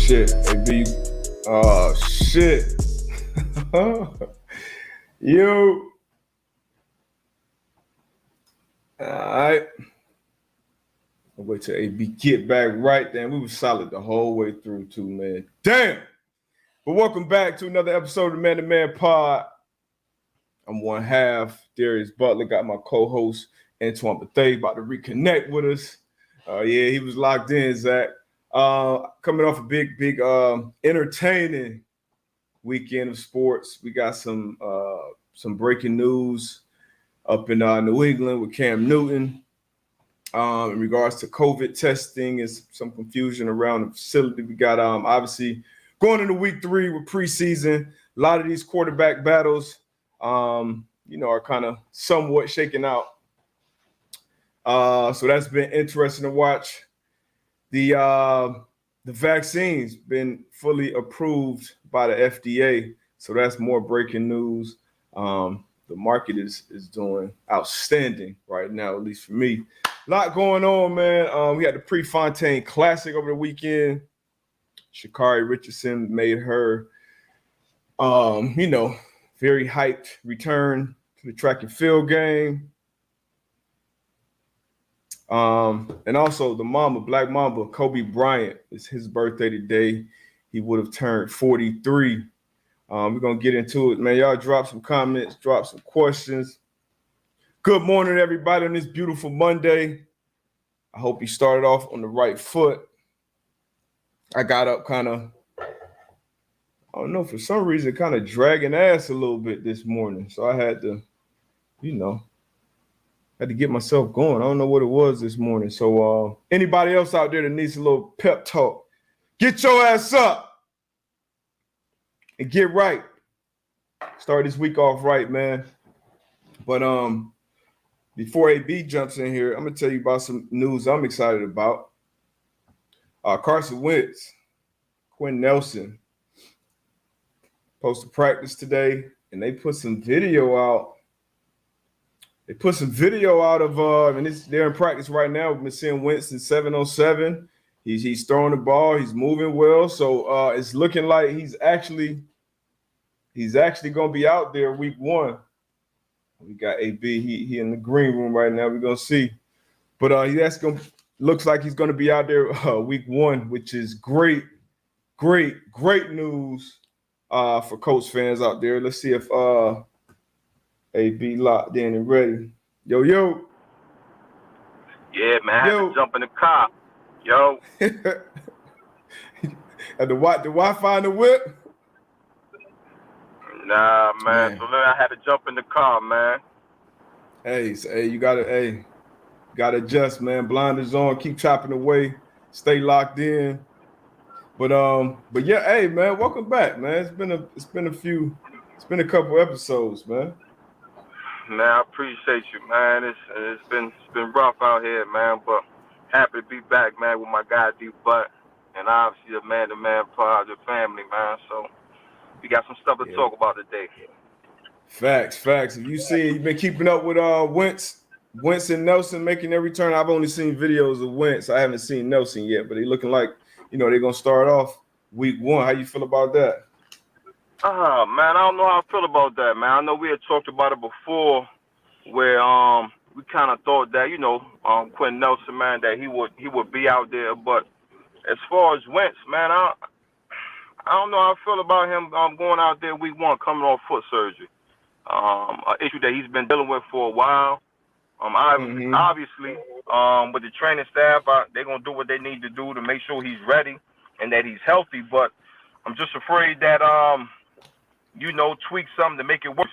shit, AB. Oh, shit. Yo. All right. I'll wait till AB get back right then. We were solid the whole way through, too, man. Damn. But welcome back to another episode of Man to Man Pod. I'm one half, Darius Butler. Got my co-host, Antoine, Bethea, about to reconnect with us. Yeah, he was locked in, Zach. Coming off a big entertaining weekend of sports. We got some breaking news up in New England with Cam Newton in regards to COVID testing and some confusion around the facility. We got obviously going into week 3 with preseason. A lot of these quarterback battles, are kind of somewhat shaken out. So that's been interesting to watch. The vaccine's been fully approved by the FDA, so that's more breaking news. The market is doing outstanding right now, at least for me. A lot going on, man. We had the Prefontaine Classic over the weekend. Sha'Carri Richardson made her, very hyped return to the track and field game. And also the Black Mamba, Kobe Bryant, it's his birthday today. He would have turned 43. We're going to get into it, man. Y'all drop some comments, drop some questions. Good morning, everybody, on this beautiful Monday. I hope you started off on the right foot. I got up kind of, I don't know, for some reason, kind of dragging ass a little bit this morning. So I had to, had to get myself going. I don't know what it was this morning. So anybody else out there that needs a little pep talk, get your ass up and get right. Start this week off right, man. But before AB jumps in here, I'm going to tell you about some news I'm excited about. Carson Wentz, Quentin Nelson, posted practice today, and they put some video out. They put some video out of, and they're in practice right now. We've been seeing Wentz in 7-on-7. He's throwing the ball. He's moving well. So it's looking like he's actually going to be out there week 1. We got AB. He in the green room right now. We're going to see. But looks like he's going to be out there week 1, which is great news for Colts fans out there. Let's see if AB locked in and ready. Yo. Yeah, man. I had to jump in the car. Yo. And the Wi-Fi and the whip? Nah, man. So then I had to jump in the car, man. You gotta adjust, man. Blinders on, keep chopping away, stay locked in. But yeah, hey man, welcome back, man. It's been a couple episodes, man. Man, I appreciate you, man. It's been rough out here, man, but happy to be back, man, with my guy D Butt, and obviously the Man to Man Pod, the family, man. So we got some stuff to talk about today. Facts. If you've been keeping up with Wentz and Nelson making their return. I've only seen videos of Wentz. I haven't seen Nelson yet, but they looking like, they're gonna start off week 1. How you feel about that? Man, I don't know how I feel about that, man. I know we had talked about it before, where we kind of thought that Quentin Nelson, man, that he would be out there. But as far as Wentz, man, I don't know how I feel about him going out there week 1, coming off foot surgery, an issue that he's been dealing with for a while. Obviously, with the training staff, they're gonna do what they need to do to make sure he's ready and that he's healthy. But I'm just afraid that tweak something to make it worse.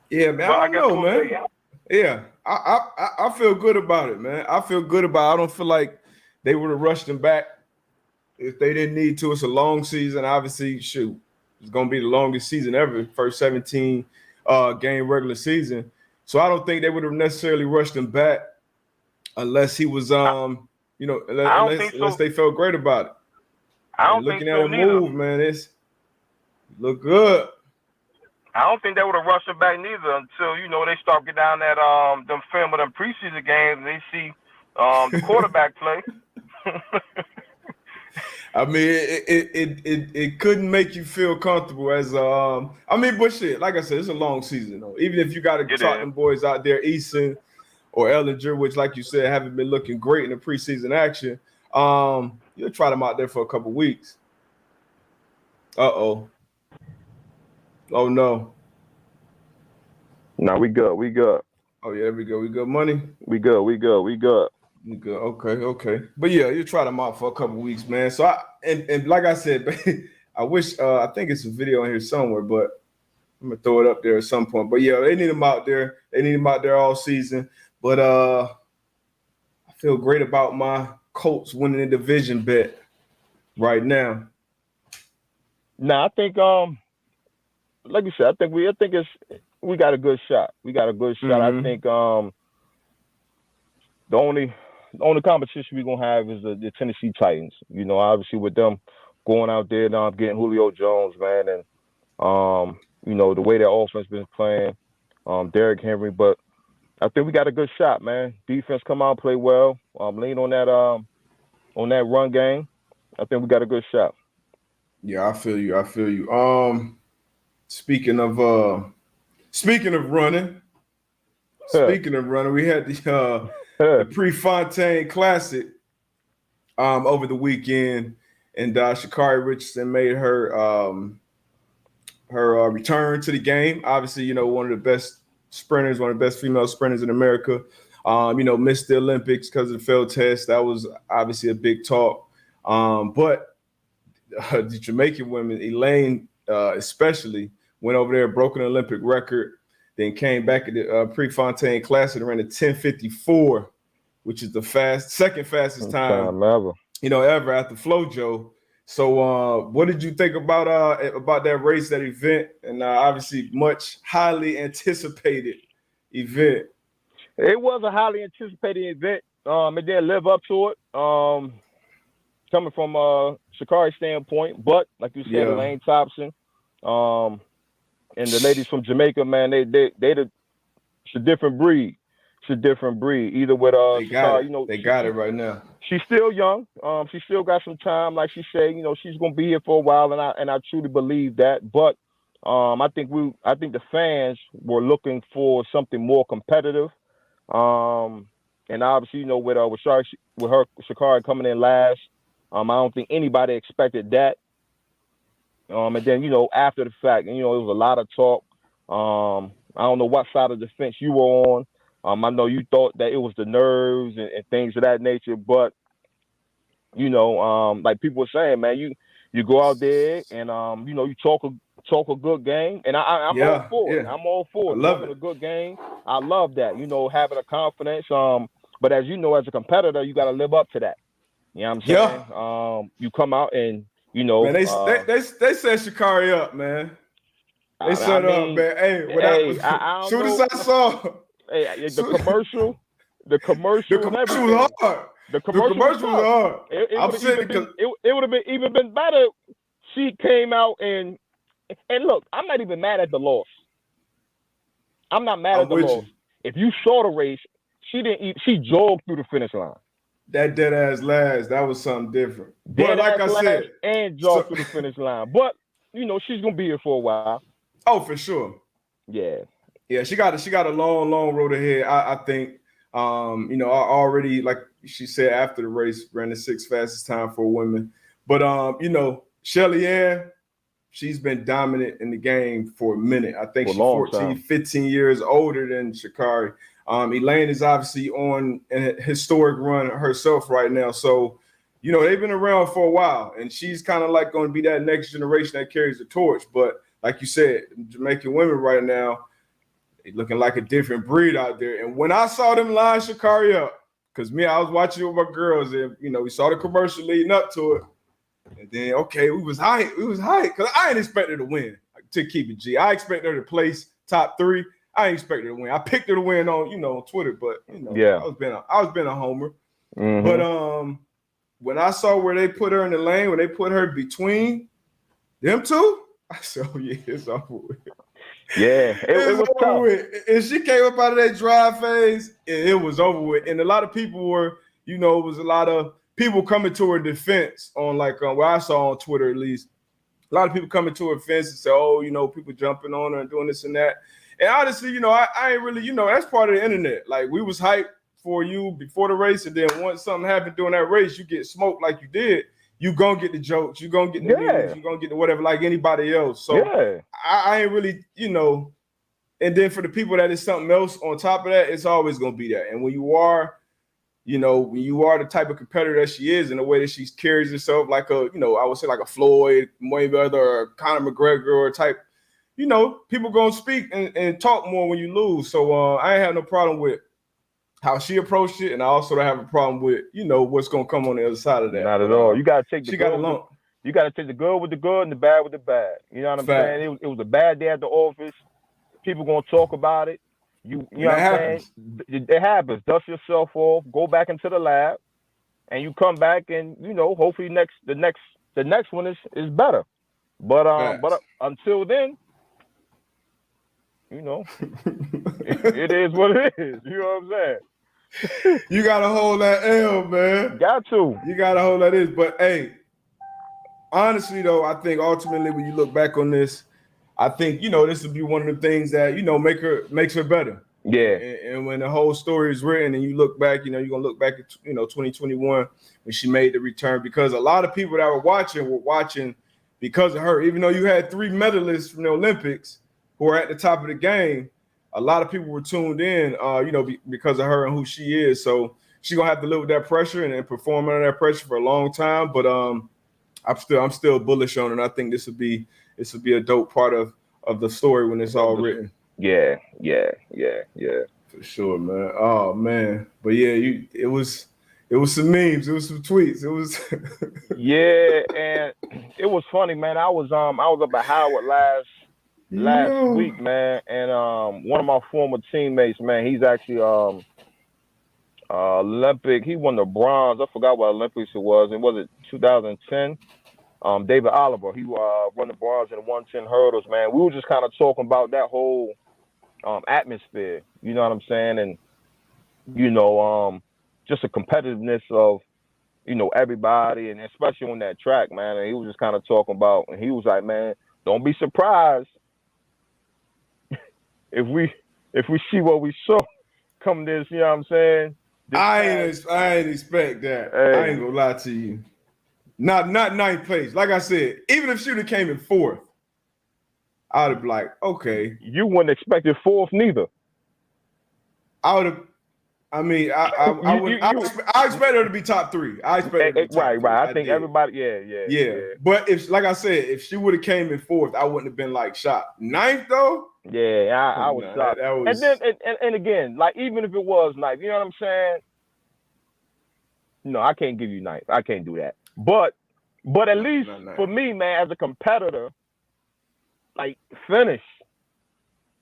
Yeah, man. I don't know, man. Yeah, I feel good about it, man. I don't feel like they would have rushed him back if they didn't need to. It's a long season. Obviously, it's gonna be the longest season ever. First 17 game regular season. So I don't think they would have necessarily rushed him back unless he was unless they felt great about it. I don't think so. Looking at him move, man, it's look good. I don't think they would have rushed him back neither until they start getting down that them film of them preseason games and they see the quarterback play. I mean, it couldn't make you feel comfortable as I mean, but shit, like I said, it's a long season though. Even if you got to trot them boys out there, Eason or Ellinger, which, like you said, haven't been looking great in the preseason action, you'll try them out there for a couple weeks. Oh no. No, we good. Oh yeah, there we go. We good money. We good. Okay. But yeah, you try them out for a couple weeks, man. So and like I said, I wish I think it's a video in here somewhere, but I'm gonna throw it up there at some point. But yeah, they need them out there. They need them out there all season. But I feel great about my Colts winning the division bet right now. Nah, I think like you said, I think we got a good shot. Mm-hmm. I think the only competition we're gonna have is the Tennessee Titans. You know, obviously with them going out there now, getting Julio Jones, man, and you know, the way their offense been playing, Derrick Henry. But I think we got a good shot, man. Defense come out, play well, lean on that run game. I think we got a good shot. Yeah, I feel you. Speaking of running, we had the Prefontaine Classic over the weekend, and Sha'Carri Richardson made her return to the game. Obviously, you know, one of the best sprinters, one of the best female sprinters in America. You know, missed the Olympics because of the failed test. That was obviously a big talk. But the Jamaican women, Elaine especially, went over there, broke an Olympic record, then came back at the Prefontaine Classic and ran a 10:54, which is the second fastest time ever. You know, ever after FloJo. So what did you think about that race, that event, and obviously much highly anticipated event? It was a highly anticipated event. It didn't live up to it. Coming from Sha'Carri's standpoint, but like you said, Elaine Thompson, and the ladies from Jamaica, man, it's a different breed. Either with Sha'Carri, you know, they got it right now. She's still young. She still got some time. Like she said, you know, she's gonna be here for a while, and I truly believe that. But I think the fans were looking for something more competitive. And obviously, you know, with Sha'Carri coming in last, I don't think anybody expected that. And then, you know, after the fact, you know, it was a lot of talk. I don't know what side of the fence you were on. I know you thought that it was the nerves and things of that nature, but you know, like people were saying, man, you go out there and you know, you talk a good game, and I'm all for it. I'm all for it. Talking a good game, I love that. You know, having a confidence. But as you know, as a competitor, you got to live up to that. You know what I'm saying? Yeah. You come out and you know, man, they set Sha'Carri up, man. They set up, man. Hey, soon as I saw. Hey, the commercial was hard. The commercial was hard. It would have even been better. She came out and look, I'm not even mad at the loss. I'm not mad at the loss. If you saw the race, she jogged through the finish line. That dead ass last, that was something different. But like I said, and jogged through the finish line. But you know, she's gonna be here for a while. Oh, for sure. Yeah, she got a long road ahead. I think, you know, already, like she said, after the race, ran the 6th fastest time for women. But, you know, Shelly Ann, she's been dominant in the game for a minute. I think she's 14, 15 years older than Sha'Carri. Elaine is obviously on a historic run herself right now. So, you know, they've been around for a while, and she's kind of like going to be that next generation that carries the torch. But like you said, Jamaican women right now, they looking like a different breed out there. And when I saw them line Sha'Carri up, because I was watching with my girls, and you know, we saw the commercial leading up to it. And then, okay, we was hyped. Because I ain't expected to win, to keep it G. I expected her to place top 3. I ain't expected her to win. I picked her to win on, you know, Twitter, but you know, I was being a homer. Mm-hmm. But when I saw where they put her in the lane, when they put her between them two, I said, oh yeah, it's over with. Yeah, it was tough. With. And she came up out of that drive phase, and it was over with. And a lot of people were, you know, it was a lot of people coming to her defense on like what I saw on Twitter at least. A lot of people coming to her defense and say, oh, you know, people jumping on her and doing this and that. And honestly, you know, I ain't really, you know, that's part of the internet. Like we was hyped for you before the race, and then once something happened during that race, you get smoked like you did. You gonna get the jokes, you gonna get the memes, you gonna get the whatever like anybody else. So I ain't really, you know. And then for the people that is something else on top of that, it's always gonna be that. And when you are, you know, when you are the type of competitor that she is, in the way that she carries herself, like a, you know, I would say like a Floyd Mayweather or Conor McGregor or type, you know, people gonna speak and talk more when you lose. So I ain't have no problem with how she approached it, and I also don't have a problem with, you know, what's gonna come on the other side of that. Not at all. You gotta take the she got a lump. You gotta take the good with the good and the bad with the bad. You know what I'm saying? It was a bad day at the office. People gonna talk about it. You know what I'm saying? It happens. Dust yourself off. Go back into the lab, and you come back, and you know, hopefully the next one is better. But until then, you know, it is what it is. You know what I'm saying? You gotta hold that L, man. Got to. You gotta hold that is. But hey, honestly though, I think ultimately when you look back on this, I think, you know, this would be one of the things that, you know, makes her better. Yeah. And when the whole story is written and you look back, you know, you're going to look back at, you know, 2021 when she made the return, because a lot of people that were watching because of her. Even though you had 3 medalists from the Olympics who are at the top of the game, a lot of people were tuned in, you know, because of her and who she is. So she's going to have to live with that pressure and perform under that pressure for a long time. But I'm still bullish on it. And I think this would be a dope part of the story when it's all written. Yeah. For sure, man. Oh man. But yeah, it was some memes, it was some tweets. It was yeah, and it was funny, man. I was up at Howard last week, man, and one of my former teammates, man, he's actually Olympic. He won the bronze. I forgot what Olympics it was. And was it 2010? David Oliver, he won the bronze in the 110 hurdles, man. We were just kind of talking about that whole atmosphere, you know what I'm saying? And, you know, just the competitiveness of, you know, everybody, and especially on that track, man. And he was just kind of talking about, and he was like, man, don't be surprised if we see what we saw come this, you know what I'm saying? I ain't expect that. Hey. I ain't gonna lie to you. Not 9th place. Like I said, even if she would have came in 4th, I would have been like, okay. You wouldn't expect it 4th neither. I would have. I mean, I expect her to be top 3. I expect her to be top 3. Right. I think everybody. Yeah. But like I said, if she would have came in 4th, I wouldn't have been like shocked. 9th though. Yeah, I was shocked. That was... And then and again, like even if it was 9th, you know what I'm saying? No, I can't give you 9th. I can't do that. But at least for me, man, as a competitor, like finish.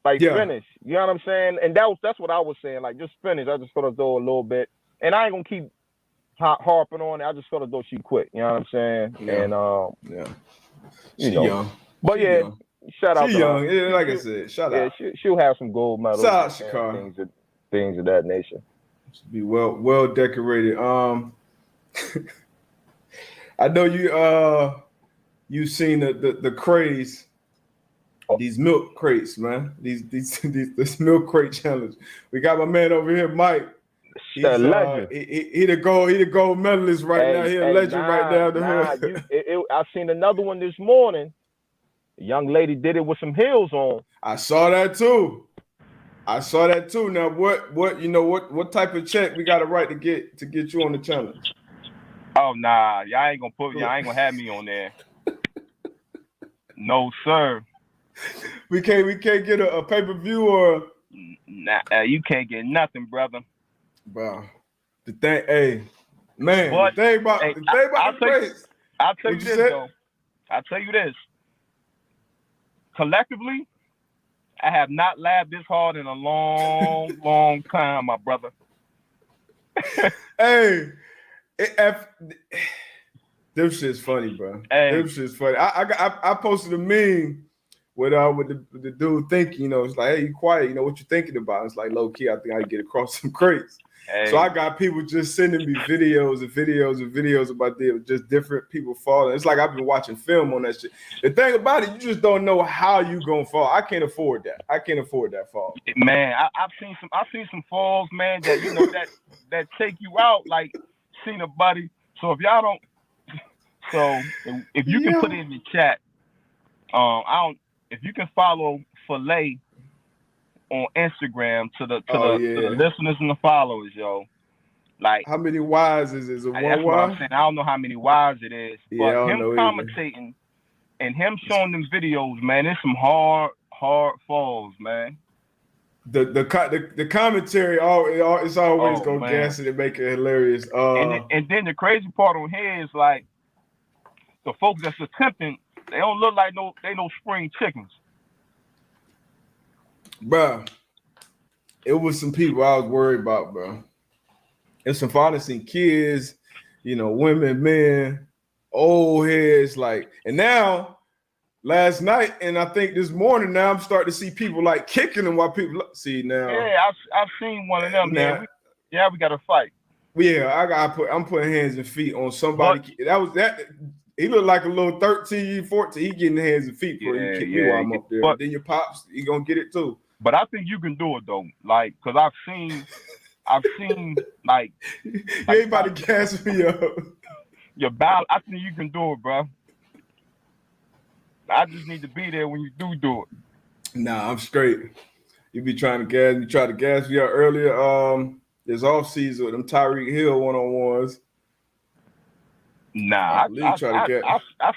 Finish. You know what I'm saying? And that's what I was saying. Like just finish. I just felt as though a little bit. And I ain't gonna keep harping on it. I just felt as though she quit. You know what I'm saying? Yeah. And She young. But she yeah, young. Shout out she to young. her. Yeah, like I said, shout out. She'll have some gold medals. Shout out Chicago. Things of that nature. Should be well decorated. I know you've seen the craze, these milk crates, man. This milk crate challenge. We got my man over here, Mike. He's a legend. He the gold medalist right now. He's a legend right now. I seen another one this morning. A young lady did it with some heels on. I saw that too. Now what type of check we got to write to get you on the challenge? Oh nah, y'all ain't gonna have me on there. No sir. We can't get a pay-per-view or nah, you can't get nothing, brother. Bro, the thing about the race. I'll tell you this though. I'll tell you this. Collectively, I have not laughed this hard in a long, long time, my brother. Hey, them shit's funny, bro. Hey. Them shit's funny. I posted a meme with the dude thinking, you know, it's like, hey, you quiet, you know what you thinking about? It's like low key, I think I get across some crates. So I got people just sending me videos and videos and videos about just different people falling. It's like I've been watching film on that shit. The thing about it, you just don't know how you gonna fall. I can't afford that. I can't afford that fall. Man, I've seen some falls, man, that you know that take you out. Like seen a buddy. So if y'all don't, if you can put it in the chat, if you can follow Filet on Instagram to the listeners and the followers, yo. Like how many Ys is it? Is it one that's Y? what I'm saying. I don't know how many Ys it is, but him commentating and him showing them videos, man, it's some hard falls, man. The commentary, it's always gonna gas it and make it hilarious. And then the crazy part on here is like the folks that's attempting, they don't look like no spring chickens. Bro, it was some people I was worried about, bro. It's some finally seen kids, women, men, old heads, like, and now last night and I think this morning now I'm starting to see people like kicking them while people see now. Yeah, I've seen one of them. Now, we got to fight. Yeah, I'm putting hands and feet on somebody. He looked like a little 13, 14. He getting hands and feet for you kick me while I'm up there. But then your pops, he gonna get it too. But I think you can do it though, like, cause I've seen like you ain't about to gas me up. Your battle, I think you can do it, bro. I just need to be there when you do it. Nah, I'm straight. You be trying to gas me. You tried to gas me out earlier. This off season with them Tyreek Hill one-on-ones. Nah, I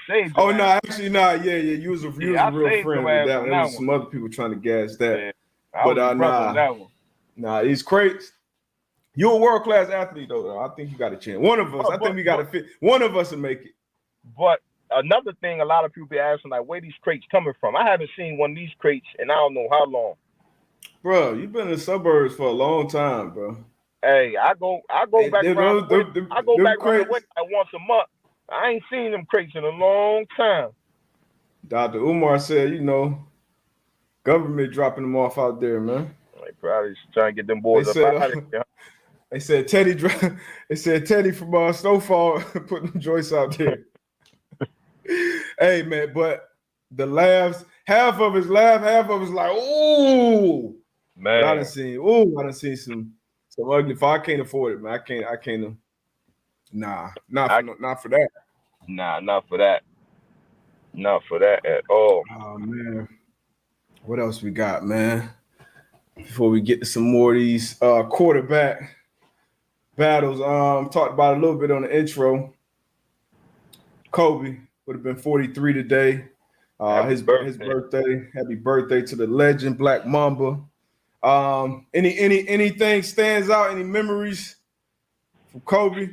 saved. Oh no, actually not. Yeah. You was a real friend with that. There was some other people trying to gas that. Yeah, but nah, he's crazy. You're a world class athlete though. I think you got a chance. One of us. I think we got to fit. One of us will make it. But another thing, a lot of people be asking like, where these crates coming from? I haven't seen one of these crates in I don't know how long. Bro, you've been in the suburbs for a long time, bro. Hey, I go back around the way like once a month. I ain't seen them crates in a long time. Dr. Umar said, government dropping them off out there, man. Like probably trying to get them boys up out of here. They said Teddy from Snowfall putting them joints out there. Hey, man, but the laughs, half of us laugh, half of us like, ooh. Man. I done seen some ugly. I can't afford it, man. I can't. Nah, not for that. Nah, not for that. Not for that at all. Oh man, what else we got, man? Before we get to some more of these quarterback battles, talked about a little bit on the intro. Kobe would have been 43 today. His birthday. Happy birthday to the legend, Black Mamba. Anything stands out? Any memories from Kobe?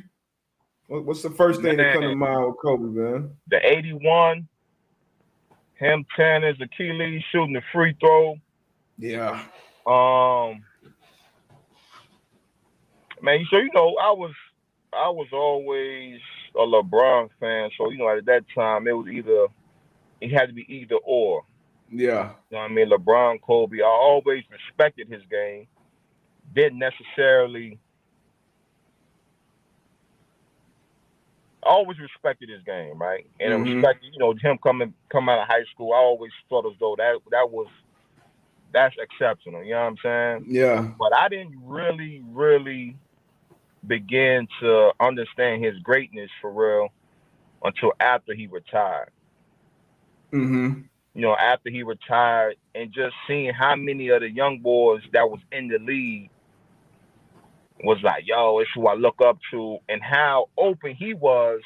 What's the first thing that comes to mind with Kobe, man? The 81, him tearing his Achilles, shooting the free throw. Yeah. Man, so I was always a LeBron fan. So at that time it had to be either or. Yeah. You know what I mean? LeBron, Kobe. I always respected his game. Didn't necessarily. I always respected his game, right? And I respected, him coming out of high school. I always thought as though that's exceptional. You know what I'm saying? Yeah. But I didn't really, really begin to understand his greatness for real until after he retired. Mm-hmm. After he retired and just seeing how many of the young boys that was in the league was like, yo, it's who I look up to, and how open he was.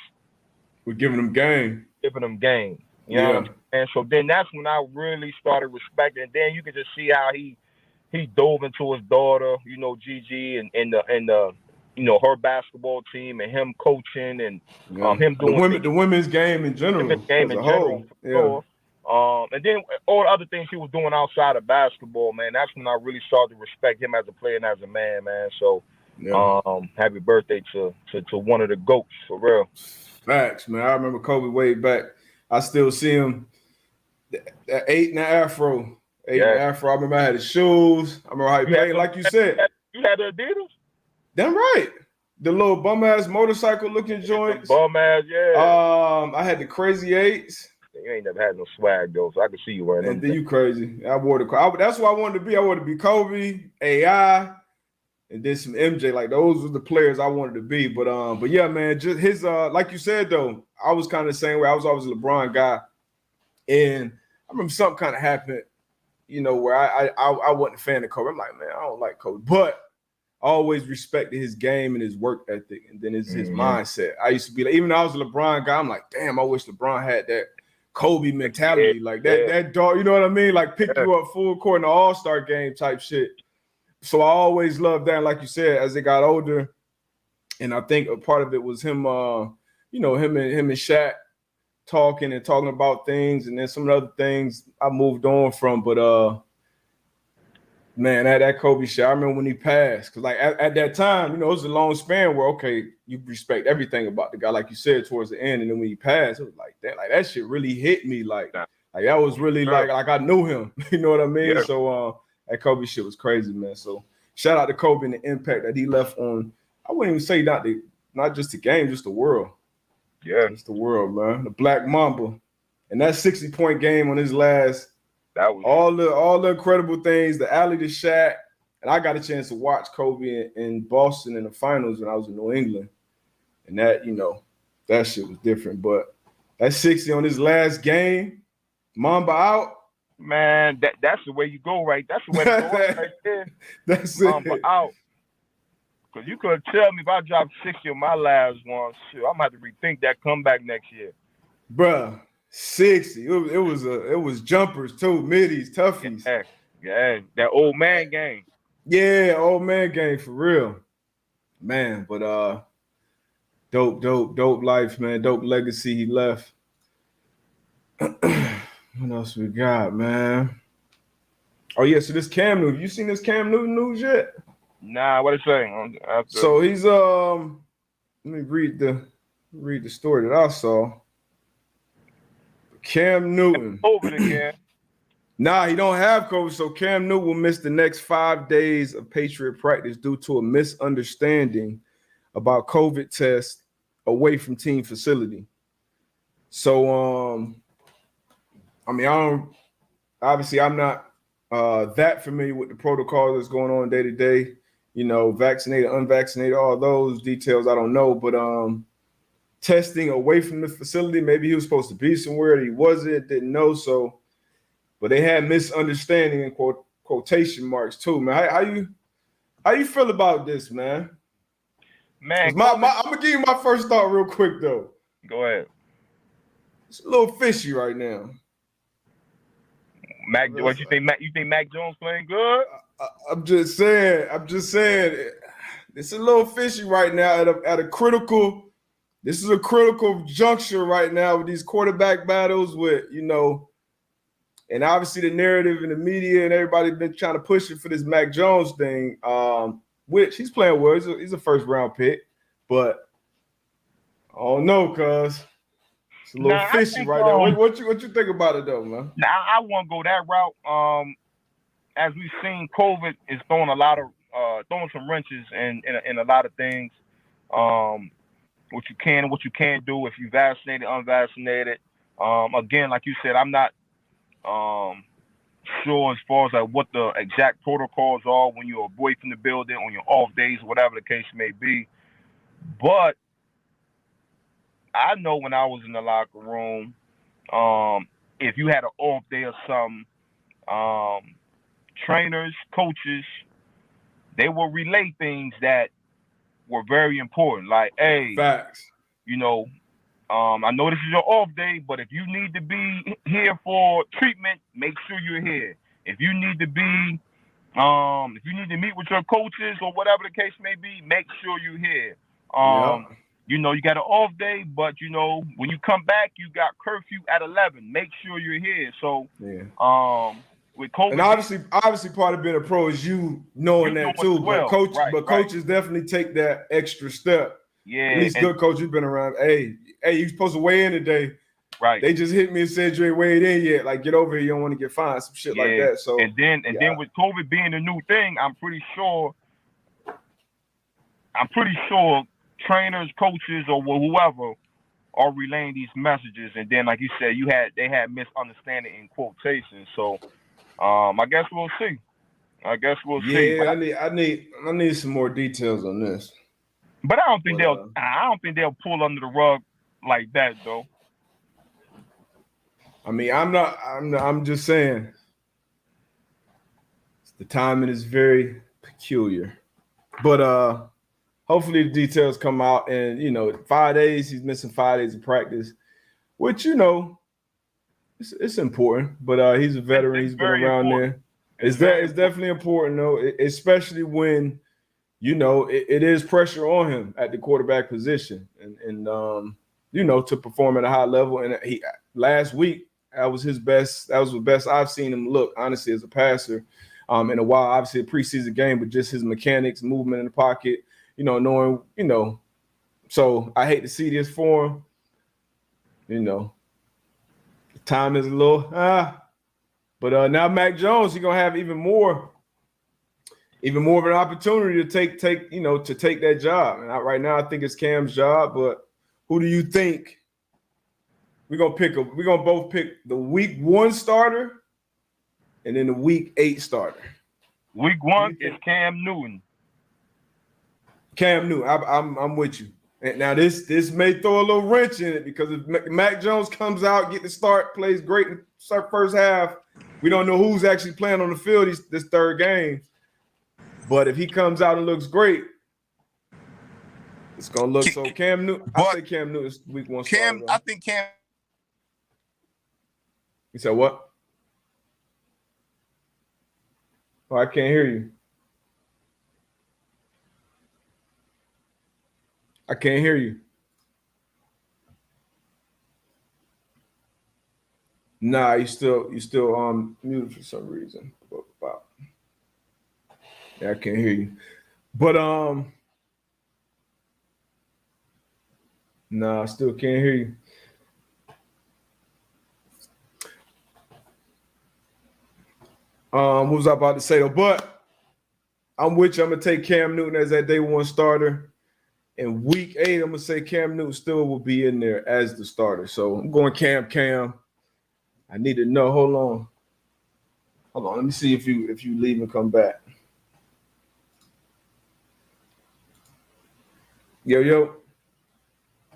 We're giving him game. You know what I'm saying? And so then that's when I really started respecting. And then you could just see how he dove into his daughter, Gigi, and the her basketball team, and him coaching, and him doing the women's game in general. And then all the other things he was doing outside of basketball, man, that's when I really started to respect him as a player and as a man, man. So happy birthday to one of the GOATs, for real. Facts, man. I remember Kobe way back. I still see him, that 8 in the afro. I remember I had his shoes. I remember how he played, like you said. You had the Adidas? Damn right. The little bum ass motorcycle looking joints. Bum ass, yeah. I had the Crazy 8s. You ain't never had no swag though, so I can see you wearing them. And then you crazy. I wore that's what I wanted to be. I wanted to be Kobe, AI, and then some MJ. Like those were the players I wanted to be. But yeah, man, just his like you said though, I was kind of the same way. I was always a LeBron guy, and I remember something kind of happened, where I wasn't a fan of Kobe. I'm like, man, I don't like Kobe, but I always respected his game and his work ethic, and then his mindset. I used to be like, even though I was a LeBron guy, I'm like, damn, I wish LeBron had that Kobe mentality, like that dog, you know what I mean? Like pick you up full court in the All-Star game type shit. So I always loved that. And like you said, as they got older, and I think a part of it was him, him and Shaq talking about things, and then some of the other things I moved on from. But man, that Kobe shit, I remember when he passed, because like at that time, it was a long span where you respect everything about the guy, like you said, towards the end, and then when he passed, it was like that shit really hit me, like that was really like I knew him, you know what I mean? Yeah. So that Kobe shit was crazy, man. So shout out to Kobe and the impact that he left on. I wouldn't even say not just the game, just the world. Yeah, it's the world, man. The Black Mamba, and that 60-point game on his last. That was all the incredible things, the alley to Shaq, and I got a chance to watch Kobe in Boston in the finals when I was in New England, and that that shit was different. But that 60 on his last game, Mamba out, man. That's the way you go, right? That's the way to go right there. That's Mamba it. out, because you could tell me if I dropped 60 on my last one, shit, I'm gonna have to rethink that comeback next year, bruh. 60. It was jumpers too, middies, toughies. Yeah, that old man game. Yeah, old man game for real, man. But dope life, man. Dope legacy he left. What else we got, man? Oh yeah, so this Cam Newton. You seen this Cam Newton news yet? Nah, what it saying? So he's let me read the story that I saw. Cam Newton. COVID again. Nah, he don't have COVID, so Cam Newton will miss the next 5 days of Patriot practice due to a misunderstanding about COVID tests away from team facility. So, I'm not that familiar with the protocol that's going on day to day. Vaccinated, unvaccinated, all those details I don't know, but testing away from the facility. Maybe he was supposed to be somewhere that he wasn't, didn't know. So, but they had misunderstanding in quotation marks too, man. How you feel about this, man? Man, I'm gonna give you my first thought real quick though. Go ahead. It's a little fishy right now. What you think? You think Mac Jones playing good? I'm just saying. It's a little fishy right now at a critical. This is a critical juncture right now with these quarterback battles with, and obviously the narrative in the media and everybody been trying to push it for this Mac Jones thing, which he's playing well. He's a first round pick, but I don't know, cuz it's a little fishy right now. What you think about it though, man? Now I won't go that route. As we've seen, COVID is throwing some wrenches in a lot of things. What you can and what you can't do if you vaccinated, unvaccinated. Again, like you said, I'm not sure as far as like what the exact protocols are when you're away from the building on your off days, whatever the case may be. But I know when I was in the locker room, if you had an off day or something, trainers, coaches, they will relay things that were very important. Like, hey, facts. I know this is your off day, but if you need to be here for treatment, make sure you're here. If you need to be, if you need to meet with your coaches or whatever the case may be, make sure you're here. You got an off day, but when you come back, you got curfew at 11. Make sure you're here. So, with COVID, and obviously, part of being a pro is knowing that too. Well, but coaches definitely take that extra step. Yeah, at least good coach you've been around. Hey, you supposed to weigh in today. Right. They just hit me and said you ain't weighed in yet. Like, get over here. You don't want to get fined. Some shit like that. So then with COVID being a new thing, I'm pretty sure I'm pretty sure trainers, coaches, or whoever are relaying these messages, and then, like you said, they had misunderstanding in quotations. So, I guess we'll see. See. Yeah, I need some more details on this. But I don't think they'll pull under the rug like that, though. I mean, I'm just saying the timing is very peculiar. But hopefully the details come out, and 5 days, he's missing 5 days of practice, which it's important. But he's a veteran, he's been around important. There. It's definitely important though, especially when it is pressure on him at the quarterback position, and to perform at a high level. And he last week, that was his best. That was the best I've seen him look, honestly, as a passer in a while. Obviously, a preseason game, but just his mechanics, movement in the pocket, knowing, So I hate to see this for him. The time is a little but now Mac Jones, he's gonna have even more of an opportunity to take that job. And right now, I think it's Cam's job. But who do you think? We're gonna both pick the week 1 starter and then the week 8 starter. Week 1 is Cam Newton. Cam Newton, I'm with you. And now this may throw a little wrench in it, because if Mac Jones comes out, get the start, plays great in the first half, we don't know who's actually playing on the field this third game. But if he comes out and looks great, it's gonna look so. Cam Newton, I say Cam Newton is week 1 starter. I think Cam. You said what? Oh, I can't hear you. I can't hear you. Nah, you still muted for some reason. Yeah, I can't hear you. But nah, I still can't hear you. What was I about to say though? But I'm with you. I'm gonna take Cam Newton as that day 1 starter. In week 8, I'm gonna say Cam Newton still will be in there as the starter. So I'm going Cam. I need to know. Hold on. Let me see if you leave and come back. Yo.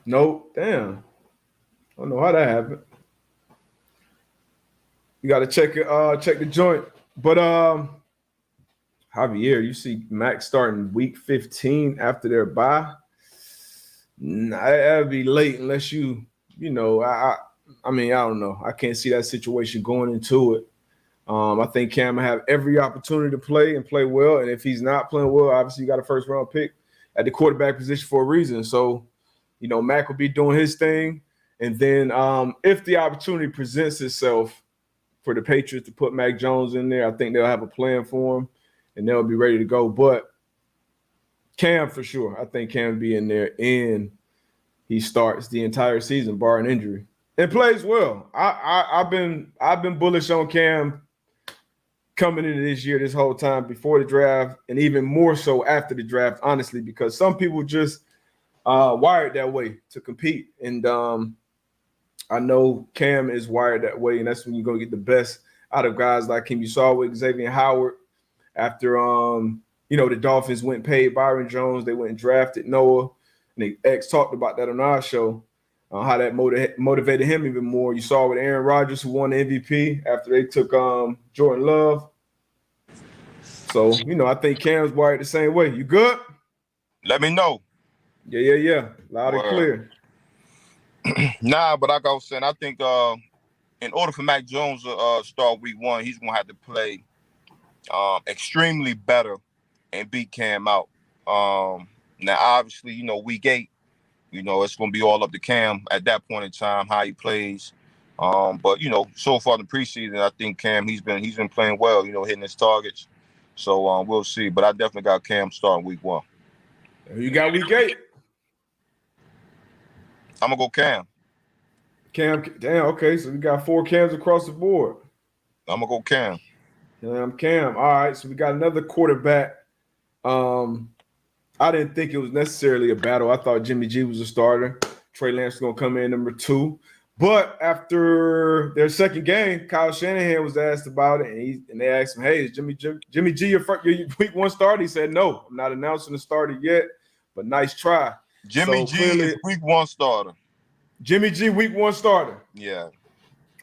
Nope. Damn. I don't know how that happened. You got to check the joint. But Javier, you see Max starting week 15 after their bye. Nah, that'd be late unless I mean, I don't know. I can't see that situation going into it. I think Cam will have every opportunity to play and play well. And if he's not playing well, obviously you got a first-round pick at the quarterback position for a reason. So, Mac will be doing his thing. And then if the opportunity presents itself for the Patriots to put Mac Jones in there, I think they'll have a plan for him and they'll be ready to go. But Cam for sure. I think Cam will be in there, and he starts the entire season, barring injury, and plays well. I've been bullish on Cam coming into this year, this whole time before the draft, and even more so after the draft, honestly, because some people just wired that way to compete. And I know Cam is wired that way, and that's when you're going to get the best out of guys like him. You saw with Xavier Howard after, the Dolphins went and paid Byron Jones. They went and drafted Noah, and X talked about that on our show, how that motivated him even more. You saw with Aaron Rodgers, who won the MVP after they took Jordan Love. So, I think Cam's wired the same way. You good? Let me know. Yeah. Loud and clear. Nah, but like I was saying, I think in order for Mac Jones to start week 1, he's going to have to play extremely better and beat Cam out. Now, obviously, week 8, it's going to be all up to Cam at that point in time, how he plays. But, so far in the preseason, I think Cam, he's been playing well, hitting his targets. So we'll see. But I definitely got Cam starting week 1. You got week 8. I'm going to go Cam. Damn, okay. So we got 4 Cams across the board. I'm going to go Cam. Cam. All right, so we got another quarterback. I didn't think it was necessarily a battle. I thought Jimmy G was a starter. Trey Lance was going to come in number 2. But after their second game, Kyle Shanahan was asked about it, and they asked him, "Hey, is Jimmy G your week 1 starter?" He said, "No, I'm not announcing the starter yet, but nice try." Jimmy G is week 1 starter. Jimmy G, week 1 starter. Yeah.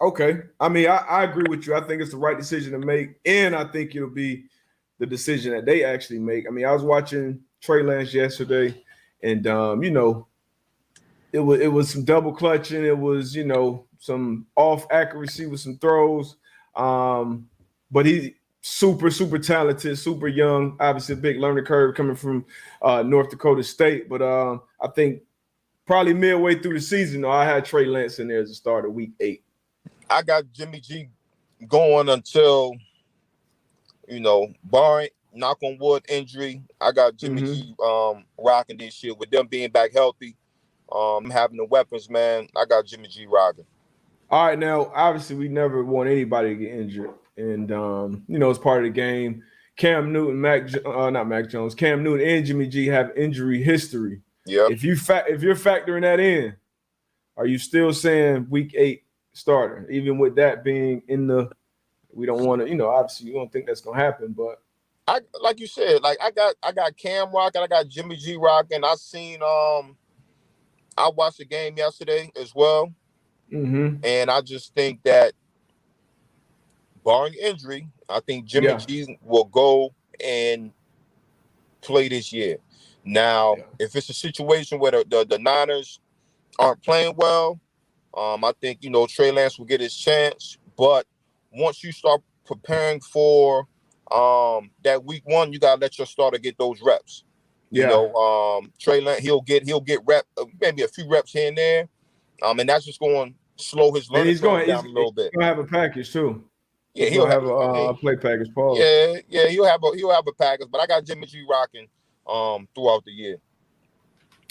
Okay. I mean, I agree with you. I think it's the right decision to make, and I think it'll be the decision that they actually make. I mean, I was watching Trey Lance yesterday, and it was some double clutching. It was, some off accuracy with some throws. But he's super, super talented, super young. Obviously, a big learning curve coming from North Dakota State. But I think probably midway through the season, I had Trey Lance in there as a starter week 8. I got Jimmy G going until, barring knock on wood injury. I got Jimmy G rocking this year with them being back healthy. Having the weapons, man. I got Jimmy G rocking. All right, now obviously we never want anybody to get injured, and it's part of the game. Cam Newton, Cam Newton and Jimmy G have injury history. Yeah. If you're factoring that in, are you still saying week 8 starter, even with that being in the? We don't want to, obviously you don't think that's gonna happen, but like you said, I got Cam rocking, I got Jimmy G rocking. I watched the game yesterday as well, and I just think that, barring injury, I think Jimmy G will go and play this year. Now, if it's a situation where the Niners aren't playing well, I think Trey Lance will get his chance. But once you start preparing for that week 1, you gotta let your starter get those reps. Trey Lance, he'll get rep, maybe a few reps here and there, and that's just going to slow his learning curve down a little bit. He's going to have a package too. Yeah, he'll have a play package. Paul. Yeah, he'll have a package. But I got Jimmy G rocking throughout the year.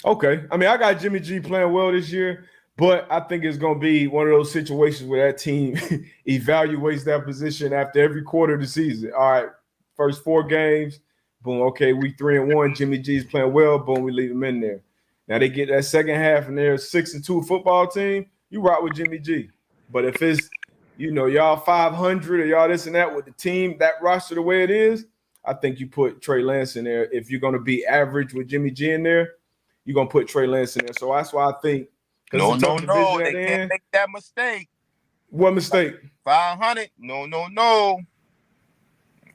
Okay, I mean I got Jimmy G playing well this year, but I think it's going to be one of those situations where that team evaluates that position after every quarter of the season. All right, first 4 games. Boom, okay, week 3 and 1, Jimmy G's playing well. Boom, we leave him in there. Now they get that second half and they're a 6-2 football team. You rock with Jimmy G. But if it's, y'all 500 or y'all this and that with the team, that roster the way it is, I think you put Trey Lance in there. If you're going to be average with Jimmy G in there, you're going to put Trey Lance in there. So that's why I think. No, they can't make that mistake. What mistake? 500. No.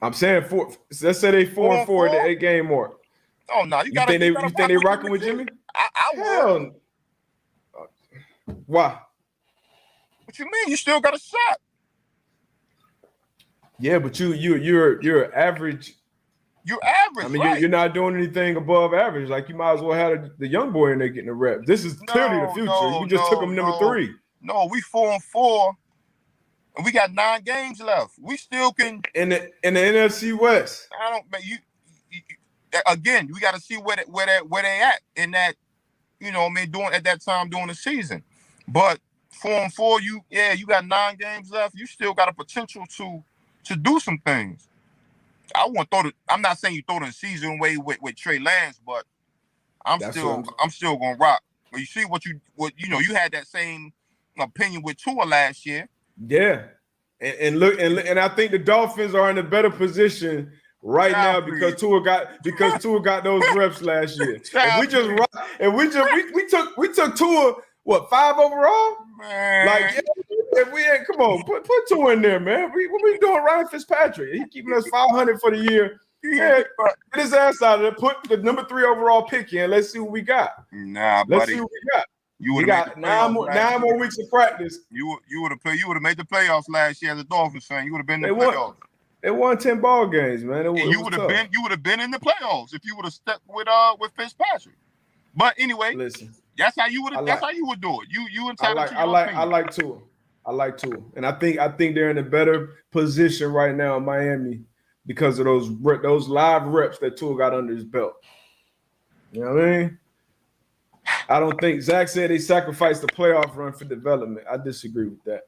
I'm saying 4. Let's say they 4-4 at the 8-game mark. Oh no, you think they rocking with Jimmy? I will. Why? What you mean? You still got a shot. Yeah, but you're average. You're average. I mean, right. you're not doing anything above average. Like you might as well have the young boy in there getting the reps. This is clearly the future. You just took him number 3. No, we 4-4. And we got 9 games left. We still can in the NFC West. I don't. You again. We got to see where they at in that. Doing at that time during the season. But 4-4, you got 9 games left. You still got a potential to do some things. I'm not saying you throw the season away with Trey Lance, but I'm still gonna rock. But you see you had that same opinion with Tua last year. Yeah, and look, and I think the Dolphins are in a better position right now because Tua got those reps last year. And we took Tua 5 overall. Man. If we ain't come on, put Tua in there, man. What we doing, Ryan Fitzpatrick? He keeping us 500 for the year. Yeah, get his ass out of there. Put the number 3 overall pick in. Let's see what we got. Nah, let's buddy. see what we got. We got 9 more weeks of practice. You would have made the playoffs last year as a Dolphins fan. You would have been in the playoffs. They won 10 ball games, man. You would have been in the playoffs if you would have stuck with Fitzpatrick. But anyway, listen, that's how you would do it. You entitled to your opinion. I like Tua, and I think they're in a better position right now in Miami because of those live reps that Tua got under his belt. You know what I mean? I don't think Zach said they sacrificed the playoff run for development. I disagree with that.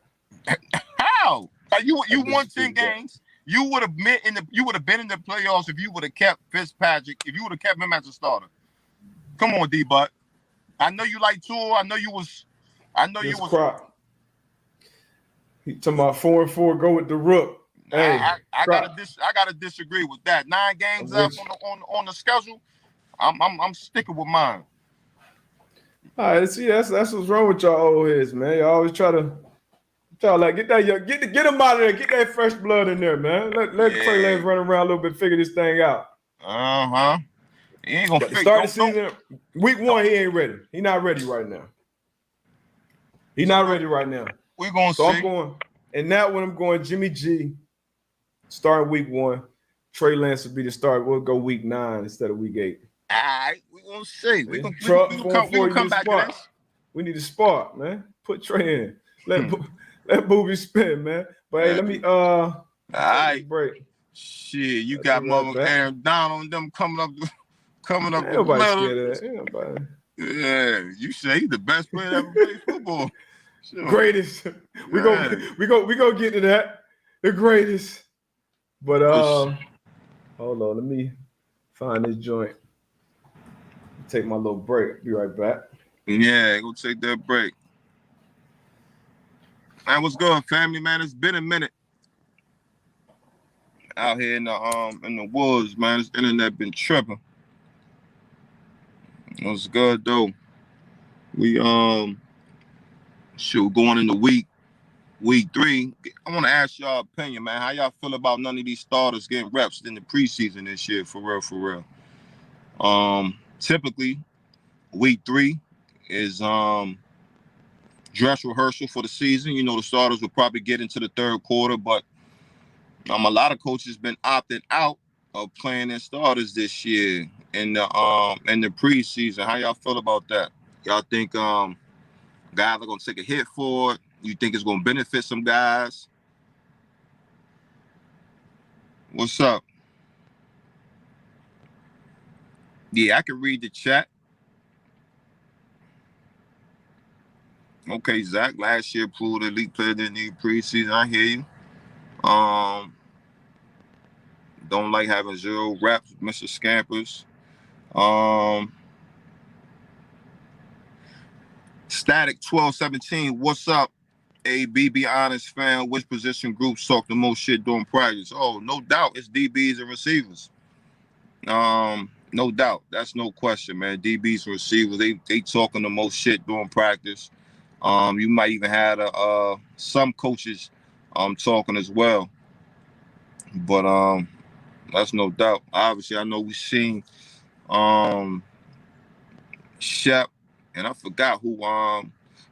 How? You won 10 games. You would have been in the playoffs if you would have kept Fitzpatrick. If you would have kept him as a starter. Come on, D-Butt. I know you like Tua. I know you was. Crop. He talking about 4-4. Go with the Rook. Hey, I gotta disagree with that. 9 games left on the schedule. I'm sticking with mine. All right, see, that's what's wrong with y'all old heads, man. You always try to like get him out of there, get that fresh blood in there, man. Let Trey Lance run around a little bit, figure this thing out. He ain't gonna start the season. Week 1, he ain't ready. He not ready right now. He not ready right now. We're gonna see. I'm going, and that one I'm going Jimmy G. Starting week 1. Trey Lance will be the start. We'll go week 9 instead of week 8. All right, we're gonna see. We're gonna come back to this. We need a spark, man. Put Trey in. Let Booby spin, man. But hey, let me all right. Break. Shit, you got mother Aaron Donald and them coming up. Nobody scared of that. Ain't nobody. Yeah, you say he's the best player that ever played football. Sure. Greatest. We go get to that. The greatest. But hold on, let me find this joint. Take my little break. Be right back. Yeah, go take that break. Man, what's good, family, man? It's been a minute out here in the woods, man. This internet been tripping. What's good though? We going into week 3. I want to ask y'all opinion, man. How y'all feel about none of these starters getting reps in the preseason this year, for real? Typically, week 3 is dress rehearsal for the season. You know, the starters will probably get into the third quarter, but a lot of coaches been opted out of playing their starters this year in the preseason. How y'all feel about that? Y'all think guys are gonna take a hit for it? You think it's gonna benefit some guys? What's up? Yeah, I can read the chat. Okay, Zach, last year proved elite player didn't need preseason. I hear you. Don't like having 0 reps, Mr. Scampers. Static 1217, what's up? AB, be honest, fan. Which position groups talk the most shit during practice? Oh, no doubt, it's DBs and receivers. No doubt, that's no question, man. DBs and receivers, they talking the most shit during practice. You might even have some coaches talking as well, but that's no doubt. Obviously, I know we've seen Shep, and I forgot who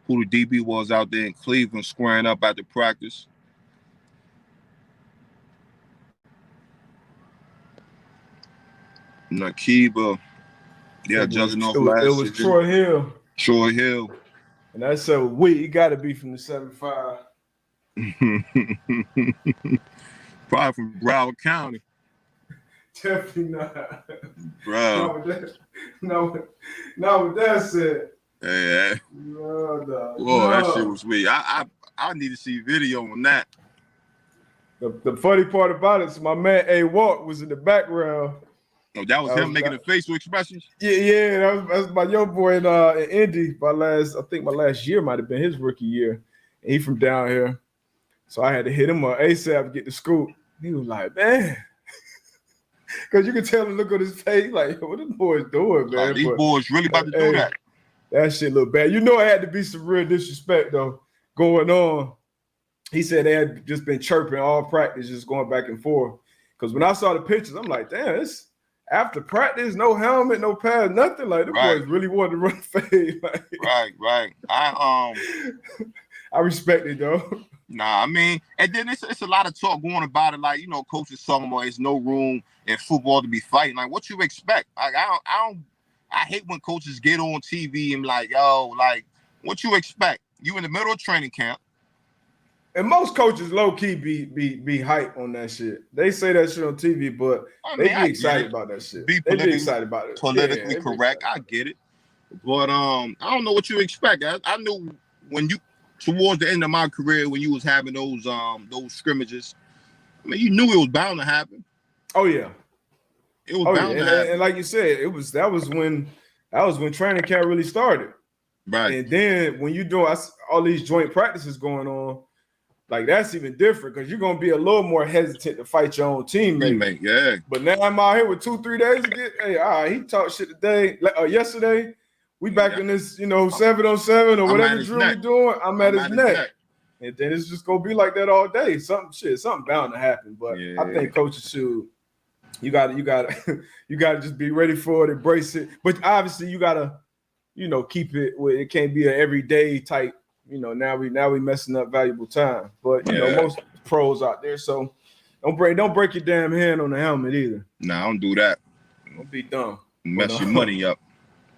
the DB was out there in Cleveland squaring up after practice. Nakiba, yeah, juggling off last year. It was Troy Hill. Troy Hill. And that's he got to be from the 7-5. Probably from Broward County. Definitely not. Bro. Not with that said. Yeah. No. That shit was weird. I need to see video on that. The funny part about it is my man A Walk was in the background. Oh, that was him making the facial expressions? Yeah, that was my young boy in Indy. I think my last year might have been his rookie year. And he from down here. So I had to hit him up ASAP to get the scoop. He was like, man. Because you could tell him, look at his face, like, what this boy's doing, man. These boys really about to do that. That shit look bad. You know it had to be some real disrespect, though, going on. He said they had just been chirping all practice, just going back and forth. Because when I saw the pictures, I'm like, damn, it's after practice, no helmet, no pads, nothing. Like, the boys really wanted to run fade. Like, right. I respect it, though. Nah, I mean, and then it's a lot of talk going about it. Like, you know, coaches talking about there's no room in football to be fighting. Like, what you expect? Like, I hate when coaches get on TV and like, yo, like, what you expect? You in the middle of training camp. And most coaches low-key be hype on that shit. They say that shit on TV, but they be excited about that shit. They be excited about it. Politically correct. I get it. But I don't know what you expect. I knew when you towards the end of my career when you was having those scrimmages, I mean, you knew it was bound to happen. Oh yeah. It was bound to happen. And like you said, that was when That was when training camp really started. Right. And then when you doing all these joint practices going on, like that's even different because you're gonna be a little more hesitant to fight your own teammate. Yeah. But now I'm out here with 2-3 days to get. Hey, all right, he talked shit today. Yesterday, we back in this, 7-on-7 or whatever drill we doing. I'm at his neck. And then it's just gonna be like that all day. Something bound to happen. But I think coaches should. You gotta just be ready for it, embrace it. But obviously, you gotta, keep it where it can't be an everyday type. Now we messing up valuable time. But most pros out there, so don't break your damn hand on the helmet either. Nah, don't do that. Don't be dumb. Mess your money up.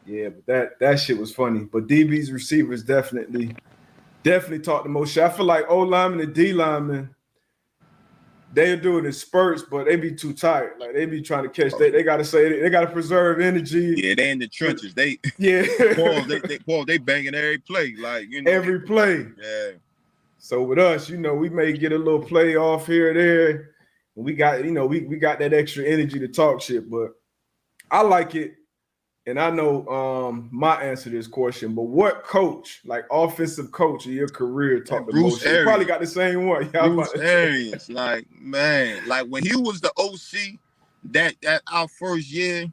Yeah, but that shit was funny. But DB's receivers definitely talk the most shit. I feel like O linemen and D linemen, they'll do it in spurts, but they be too tired. Like they be trying to catch. They gotta they gotta preserve energy. Yeah, they in the trenches. They they banging every play. Like every play. Yeah. So with us, we may get a little play off here or there. We got we got that extra energy to talk shit, but I like it. And I know my answer to this question, but what coach, like offensive coach of your career, talked the most? You probably got the same one. Bruce Arians, like when he was the OC, that our first year,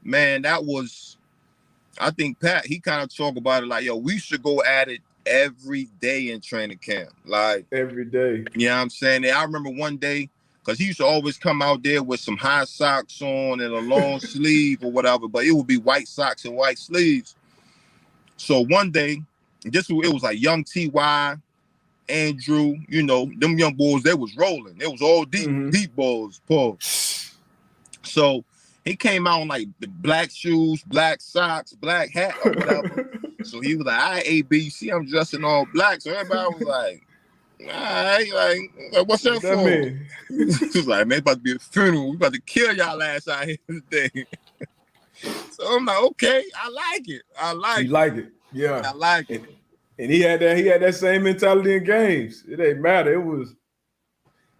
man, that was, I think Pat, he kind of talked about it like, yo, we should go at it every day in training camp, like every day. You know what I'm saying? And I remember one day, because he used to always come out there with some high socks on and a long sleeve or whatever, but it would be white socks and white sleeves. So one day, it was like young T.Y., Andrew, them young boys, they was rolling. It was all deep balls, Paul. So he came out in like the black shoes, black socks, black hat or whatever. So he was like, all right, ABC, I'm dressed in all black. So everybody was like, all right, like what's that for? He was like, man, it's about to be a funeral. We about to kill y'all ass out here today. So I'm like, okay, I like it. You like it. Yeah. I like it. And he had that same mentality in games. It ain't matter.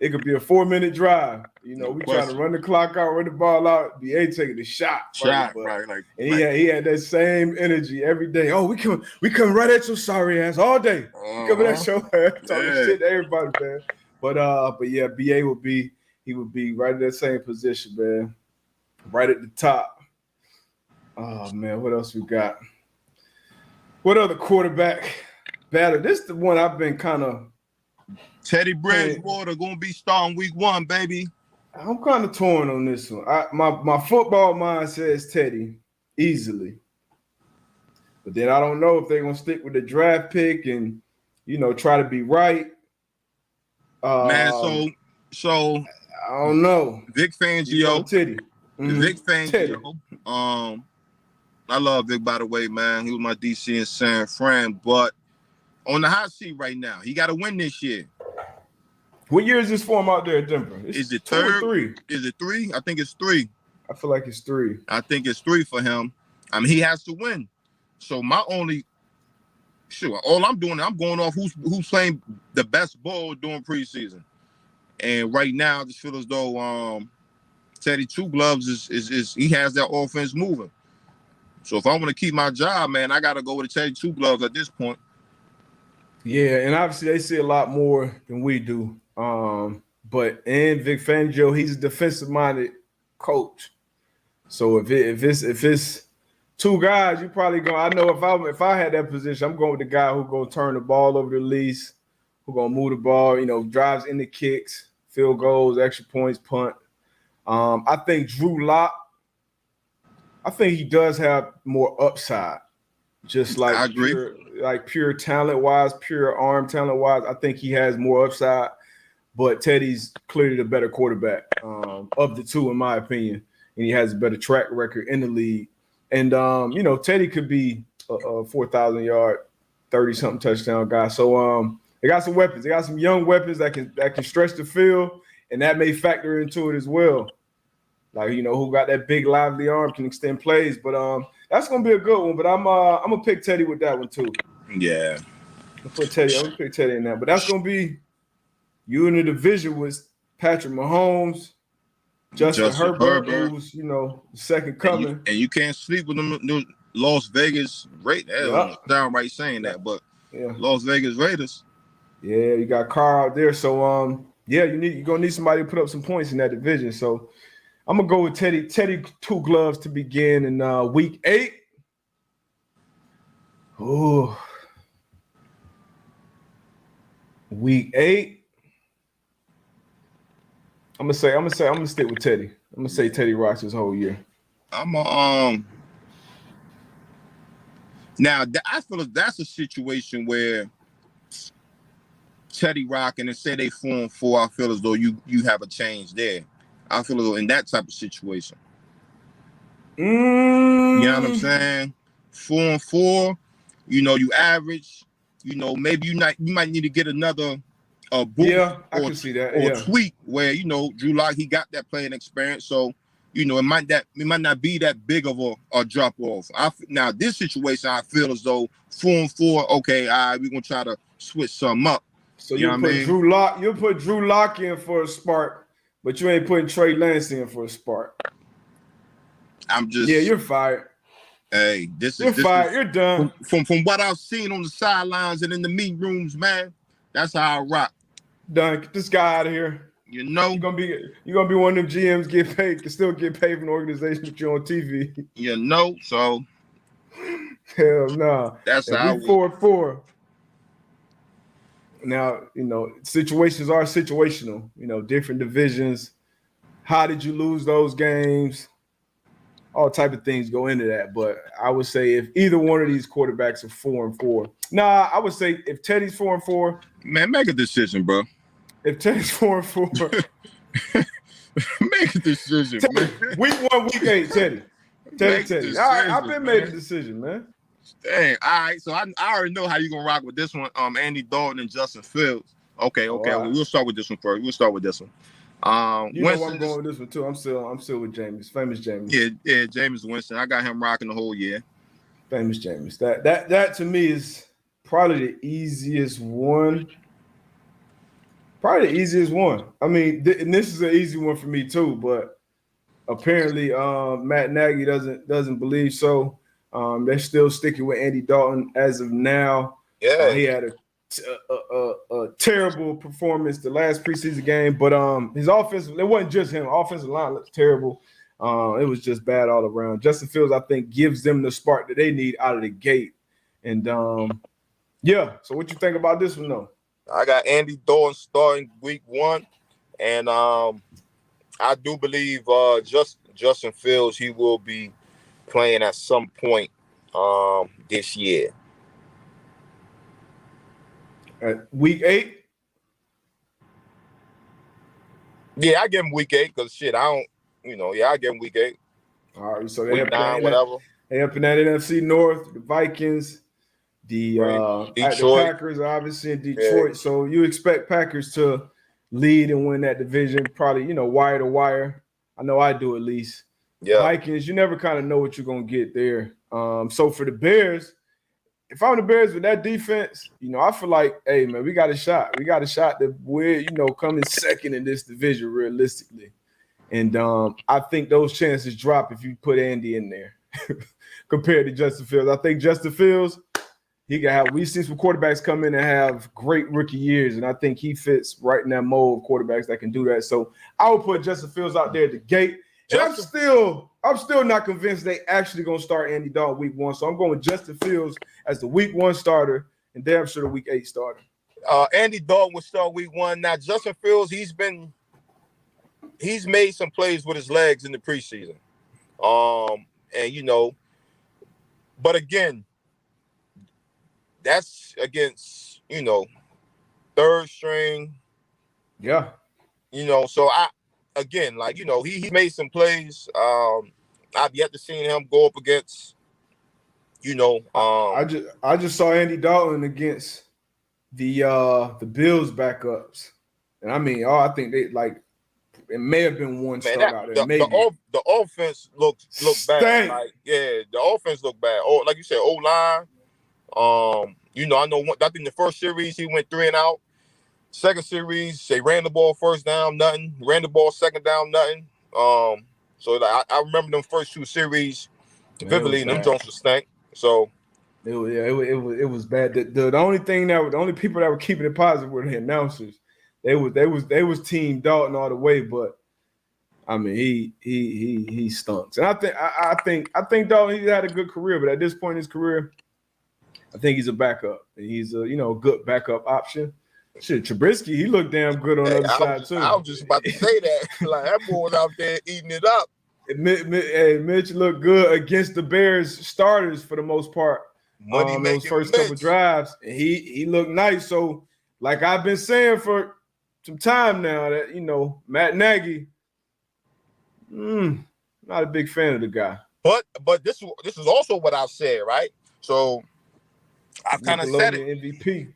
It could be a 4-minute drive. We trying to run the clock out, run the ball out. BA taking the shot. Right. And he had that same energy every day. Oh, we come right at your sorry ass all day. Coming at your ass, talking shit to everybody, man. But yeah, BA would be right in that same position, man. Right at the top. Oh man, what else we got? What other quarterback battle? This is the one I've been kind of. Teddy Bridgewater gonna be starting week 1, baby. I'm kind of torn on this one. My football mind says Teddy easily, but then I don't know if they're gonna stick with the draft pick and try to be right. Man, so I don't know. Vic Fangio, Teddy. Vic Fangio. I love Vic, by the way, man. He was my DC in San Fran, but on the hot seat right now, he got to win this year. What year is this for him out there at Denver? Is it 2 or 3? Is it 3? I think it's 3. I feel like it's 3. I think it's 3 for him. I mean, he has to win. So all I'm doing, I'm going off who's playing the best ball during preseason. And right now, I just feel as though Teddy Two Gloves is he has that offense moving. So if I want to keep my job, man, I got to go with the Teddy Two Gloves at this point. Yeah, and obviously they see a lot more than we do. But in Vic Fangio, he's a defensive-minded coach. So if it's 2 guys, you probably go. I know if I had that position, I'm going with the guy who's gonna turn the ball over the least, who's gonna move the ball, drives into kicks, field goals, extra points, punt. I think Drew Lock. I think he does have more upside. Just like I agree. Pure talent-wise, pure arm talent-wise, I think he has more upside. But Teddy's clearly the better quarterback of the 2, in my opinion, and he has a better track record in the league. And Teddy could be a 4,000-yard, 30-something touchdown guy. So they got some weapons. They got some young weapons that can stretch the field, and that may factor into it as well. Like who got that big lively arm, can extend plays. But that's gonna be a good one. But I'm gonna pick Teddy with that one too. Yeah, I'm gonna pick Teddy in that. But that's gonna be you in the division with Patrick Mahomes, Justin Herbert, who's the second coming. And you can't sleep with them Las Vegas Raiders. Yeah. Downright saying that, but Yeah. Las Vegas Raiders. Yeah, you got Carr out there. So you're gonna need somebody to put up some points in that division. So I'm gonna go with Teddy. Teddy two gloves to begin in week 8. Oh, week 8. I'm gonna stick with Teddy. I'm gonna say Teddy rocks this whole year. Now I feel like that's a situation where Teddy rocking and say they 4-4. I feel as though you have a change there. I feel as though in that type of situation. You know what I'm saying? 4-4. You know, you average. You know, maybe you might need to get another boost. Yeah, I can see that. Or tweak where Drew Lock, he got that playing experience, so it might not be that big of a drop off. Now this situation, I feel as though 4-4. Okay, all right, we're gonna try to switch some up. So you'll put Drew Lock in for a spark, but you ain't putting Trey Lance in for a spark. You're fired. Hey, you're fired. You're done. From what I've seen on the sidelines and in the meeting rooms, man, that's how I rock. Done. Get this guy out of here. You know, you're gonna be one of them GMs can still get paid from the organization that you're on TV. You know, so hell no. Nah. That's how 4-4. Now, situations are situational. Different divisions. How did you lose those games? All type of things go into that. But I would say if either one of these quarterbacks are 4-4. Nah, I would say if Teddy's 4-4. Man, make a decision, bro. If Teddy's 4-4. Make a decision, man. Week 1, week 8, Teddy. Teddy. All right, I've been made a decision, man. Dang, all right. So I already know how you're gonna rock with this one. Andy Dalton and Justin Fields. Okay. Right. We'll start with this one first. You know where I'm going with this one too. I'm still with James, famous James. Yeah, James Winston. I got him rocking the whole year. Famous James. That to me is probably the easiest one. I mean, and this is an easy one for me too, but apparently Matt Nagy doesn't believe so. They're still sticking with Andy Dalton as of now. Yeah, he had a terrible performance the last preseason game, but his offense, it wasn't just him. Offensive line looked terrible. It was just bad all around. Justin Fields, I think, gives them the spark that they need out of the gate. And so what you think about this one though? I got Andy Dalton starting week 1, and I do believe Justin Fields, he will be playing at some point this year. At week 8? Yeah, I give him week 8 because I give him week 8. All right, so week 9, whatever. They up in that NFC North, the Vikings, the Packers are obviously in Detroit. Yeah. So you expect Packers to lead and win that division, probably, wire to wire. I know I do at least. Yeah. Vikings, you never kind of know what you're going to get there. So for the Bears, if I'm the Bears with that defense, I feel like, hey, man, we got a shot. We got a shot that we're, coming second in this division realistically. And I think those chances drop if you put Andy in there compared to Justin Fields. I think Justin Fields, we've seen some quarterbacks come in and have great rookie years, and I think he fits right in that mold of quarterbacks that can do that. So I would put Justin Fields out there at the gate. And I'm still not convinced they actually gonna start Andy Dalton week 1. So I'm going with Justin Fields as the week 1 starter and damn sure the week 8 starter. Andy Dalton will start week 1. Now Justin Fields, he's made some plays with his legs in the preseason. But again, that's against, third string. Yeah. So he made some plays. I've yet to see him go up against, I just saw Andy Dalton against the Bills backups. And I mean, I think they it may have been one start out there. Maybe. The offense looked bad. The offense looked bad. Oh, like you said, O-line. I think the first series he went 3 and out. Second series, they ran the ball first down, nothing. Ran the ball second down, nothing. So I remember them first 2 series, Vividly, them Jones was stank. So it was bad. The only people that were keeping it positive were the announcers. They was team Dalton all the way, but I mean he stunts. And I think Dalton, he had a good career, but at this point in his career, I think he's a backup. He's a good backup option. Shit, Trubisky, he looked damn good on the other side too. I was just about to say that. Like that boy was out there eating it up. Mitch looked good against the Bears starters for the most part. Those first couple drives, and he looked nice. So, like I've been saying for some time now, that Matt Nagy, not a big fan of the guy. But this is also what I've said, right? So I kind of said it. MVP.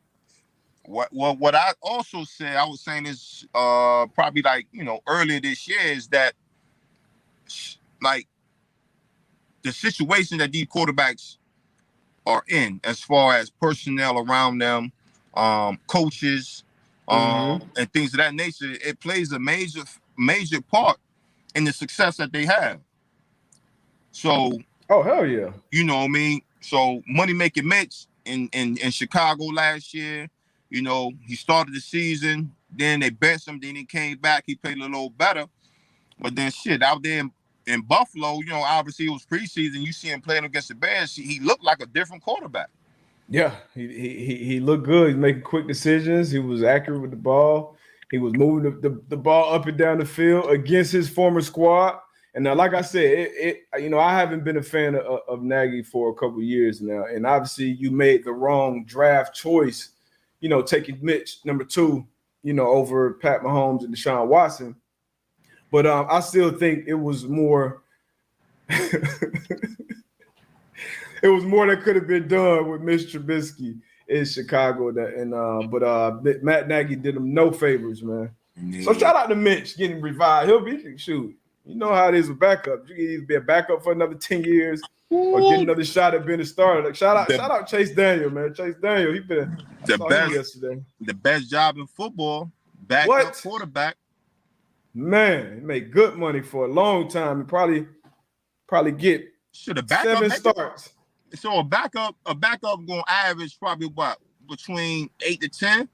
What I also said, I was saying is probably earlier this year, is that like the situation that these quarterbacks are in, as far as personnel around them, coaches, and things of that nature, it plays a major part in the success that they have. So, oh hell yeah, you know what I mean. So, money making Mitch in Chicago last year, he started the season, then they benched him, then he came back, he played a little better, but then shit out there in Buffalo, obviously it was preseason. You see him playing against the Bears, he looked like a different quarterback. Yeah, he looked good. He's making quick decisions. He was accurate with the ball. He was moving the ball up and down the field against his former squad. And now, like I said, I haven't been a fan of Nagy for a couple of years now. And obviously, you made the wrong draft choice, taking Mitch number 2, over Pat Mahomes and Deshaun Watson. But I still think it was more. It was more that could have been done with Mitch Trubisky in Chicago. But Matt Nagy did him no favors, man. Yeah. So shout out to Mitch getting revived. He'll be shoot. You know how it is with backups. You can either be a backup for another 10 years or get another shot at being a starter. Like shout out Chase Daniel, man. Chase Daniel, he been the best yesterday. The best job in football, backup quarterback. Man, he made good money for a long time. He probably get 7 starts. So a backup gonna average probably what, between 8 to 10.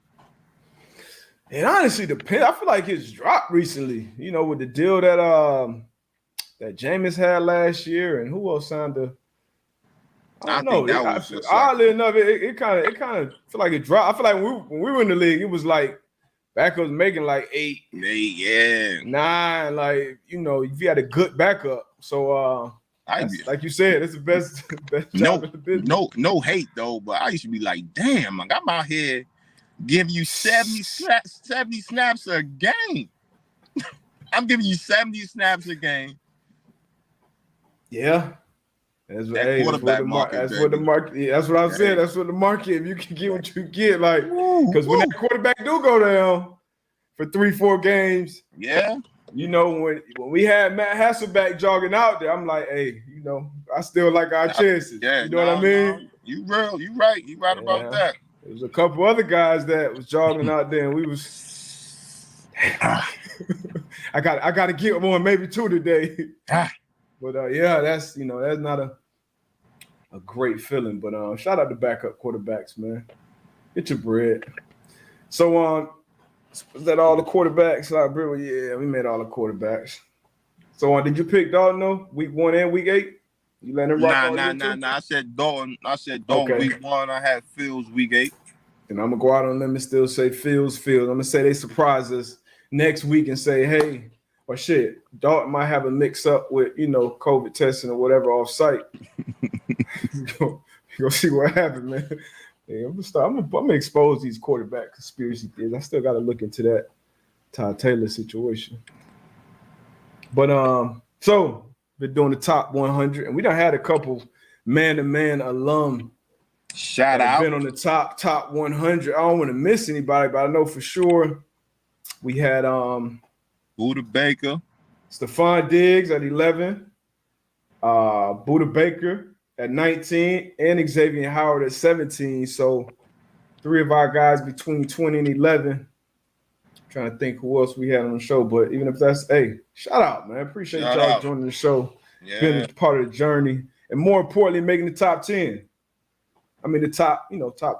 It honestly depends. I feel like it's dropped recently. With the deal that Jameis had last year, and who else signed the? I don't know. Oddly enough, it kind of feel like it dropped. I feel like when we were in the league, it was like backups making like 8, 9. Like if you had a good backup, so. Like you said, it's the best job in the business. No hate though, but I used to be like, damn, like I'm out here giving you 70 snaps a game. I'm giving you 70 snaps a game. Yeah. That's what the market. That's what I'm saying. That's what the market. If you can get what you get, like, because when that quarterback do go down for 3-4 games, yeah. When we had Matt Hasselbeck jogging out there, I'm like, hey, I still like our chances. Yeah, you know what I mean? You right about that. There was a couple other guys that was jogging out there, and we was. I got to get one, maybe 2 today. But that's that's not a great feeling. But shout out to backup quarterbacks, man. Get your bread. So was that all the quarterbacks? Yeah, we made all the quarterbacks. So did you pick Dalton though? Week 1 and week 8? You let him rock? Nah. I said Dalton. Okay. Week 1. I had Fields week 8. And I'm gonna go out on them and still say Fields. I'm gonna say they surprise us next week and say, hey, or shit, Dalton might have a mix up with COVID testing or whatever off site. Go see what happened, man. Yeah, I'm gonna expose these quarterback conspiracy theories. I still got to look into that Todd Taylor situation. But so been doing the top 100, and we done had a couple man-to-man alum. Shout out. Been on the top 100. I don't want to miss anybody, but I know for sure we had Buda Baker, Stephon Diggs at 11, Buda Baker at 19, and Xavier Howard at 17. So 3 of our guys between 20 and 11. Trying to think who else we had on the show, but even if that's, hey, shout out, man. Appreciate y'all joining the show. Yeah. Been a part of the journey. and more importantly, making the top 10. I mean, the top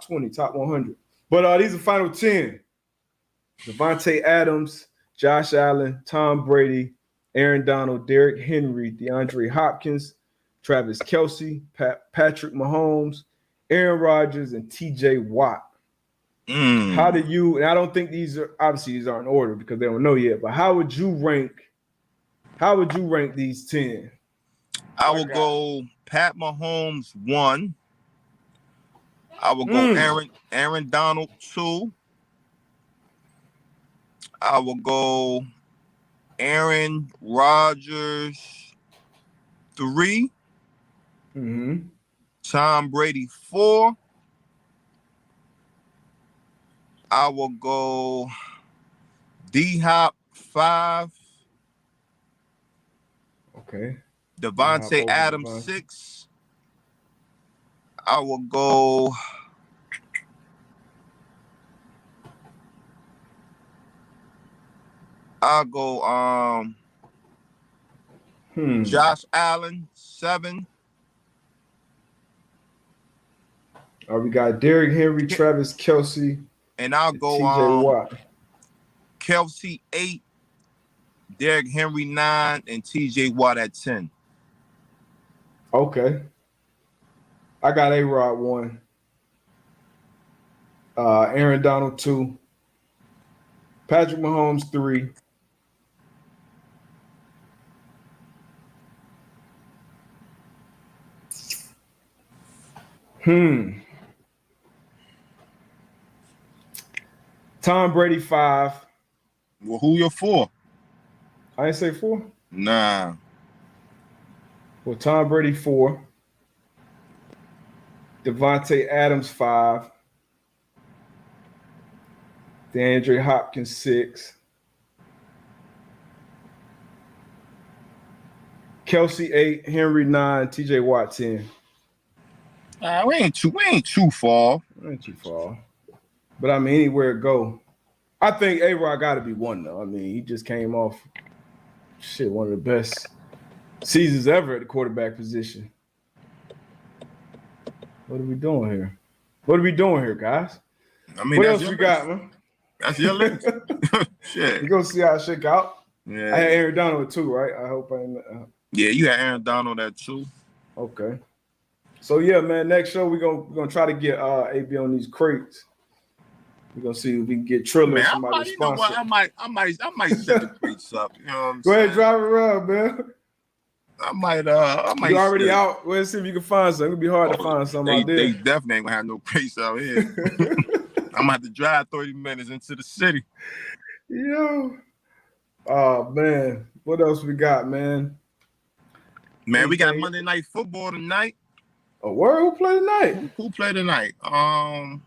20, top 100. But these are final 10. Devontae Adams, Josh Allen, Tom Brady, Aaron Donald, Derrick Henry, DeAndre Hopkins, Travis Kelce, Patrick Mahomes, Aaron Rodgers, and TJ Watt. How do you, and I don't think these aren't in order because they don't know yet, but how would you rank these 10? I will go Pat Mahomes 1. I will go Aaron Donald 2. I will go Aaron Rodgers 3. Tom Brady 4. I will go D-Hop 5. Okay. Devontae Adams 6. I will go Josh Allen 7. We got Derrick Henry, Travis Kelce, and I'll go TJ Watt. Kelce 8, Derrick Henry 9, and TJ Watt at 10. Okay. I got A-Rod 1. Aaron Donald 2. Patrick Mahomes 3. Tom Brady 5. Well, who your 4? I didn't say 4? Nah. Well, Tom Brady 4. Devontae Adams 5. DeAndre Hopkins 6. Kelce 8. Henry 9. TJ Watt 10. We ain't too far. Ain't too far. But I mean, anywhere it go. I think A-Rod got to be 1 though. I mean, he just came off one of the best seasons ever at the quarterback position. What are we doing here, guys? I mean, what else we got, man? That's your list. Shit. We're gonna see how it shake out. Yeah. I had Aaron Donald too, right? I hope I ain't. Yeah, you had Aaron Donald at 2. Okay. So yeah, man. Next show we're gonna try to get AB on these crates. We're gonna see if we can get Triller somebody to sponsor. I might set the crates up. You know what I'm Go saying? ahead, drive it around, man. I might. You already out. Let's see if you can find something. It'll be hard to find something out there. They definitely ain't gonna have no crates out here. I'm gonna have to drive 30 minutes into the city. Yo. Oh man. What else we got, man? Man, we got Monday Night Football tonight. Oh, where? Who play tonight? Who play tonight? I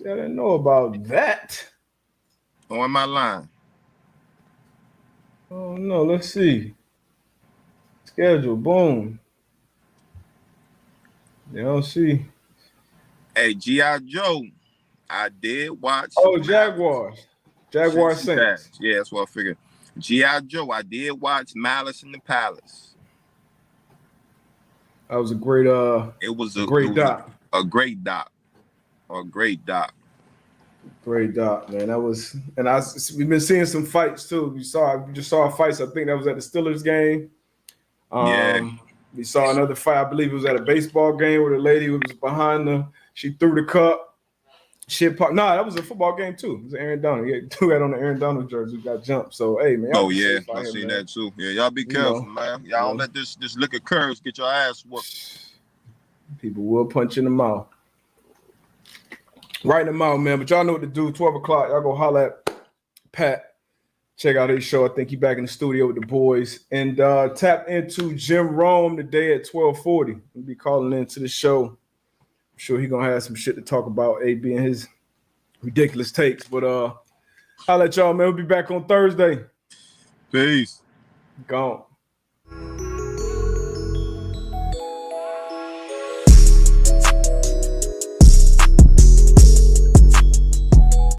didn't know about that. On my line. Oh no, let's see. Schedule, boom. You don't see. Hey, G.I. Joe, I did watch. Oh, Jaguars Saints. Yeah, that's what I figured. G.I. Joe, I did watch Malice in the Palace. That was a great it was a great doc. A great doc. Great doc, man. That was, and we've been seeing some fights too. We just saw fights. I think that was at the Steelers game. Yeah. We saw another fight. I believe it was at a baseball game where the lady was behind she threw the cup. That was a football game too. It was Aaron Donald. He had on the Aaron Donald jersey. Got jumped. So hey, man. Oh yeah, I see that too. Yeah, y'all be careful, man. Y'all don't let this liquor curves get your ass whooped. People will punch in the mouth. Right in the mouth, man. But y'all know what to do. 12 o'clock. Y'all go holler at Pat. Check out his show. I think he's back in the studio with the boys. And tap into Jim Rome today at 12:40. We'll be calling into the show. I'm sure he's going to have some shit to talk about, AB and his ridiculous takes. But holla at y'all, man. We'll be back on Thursday. Peace. Gone.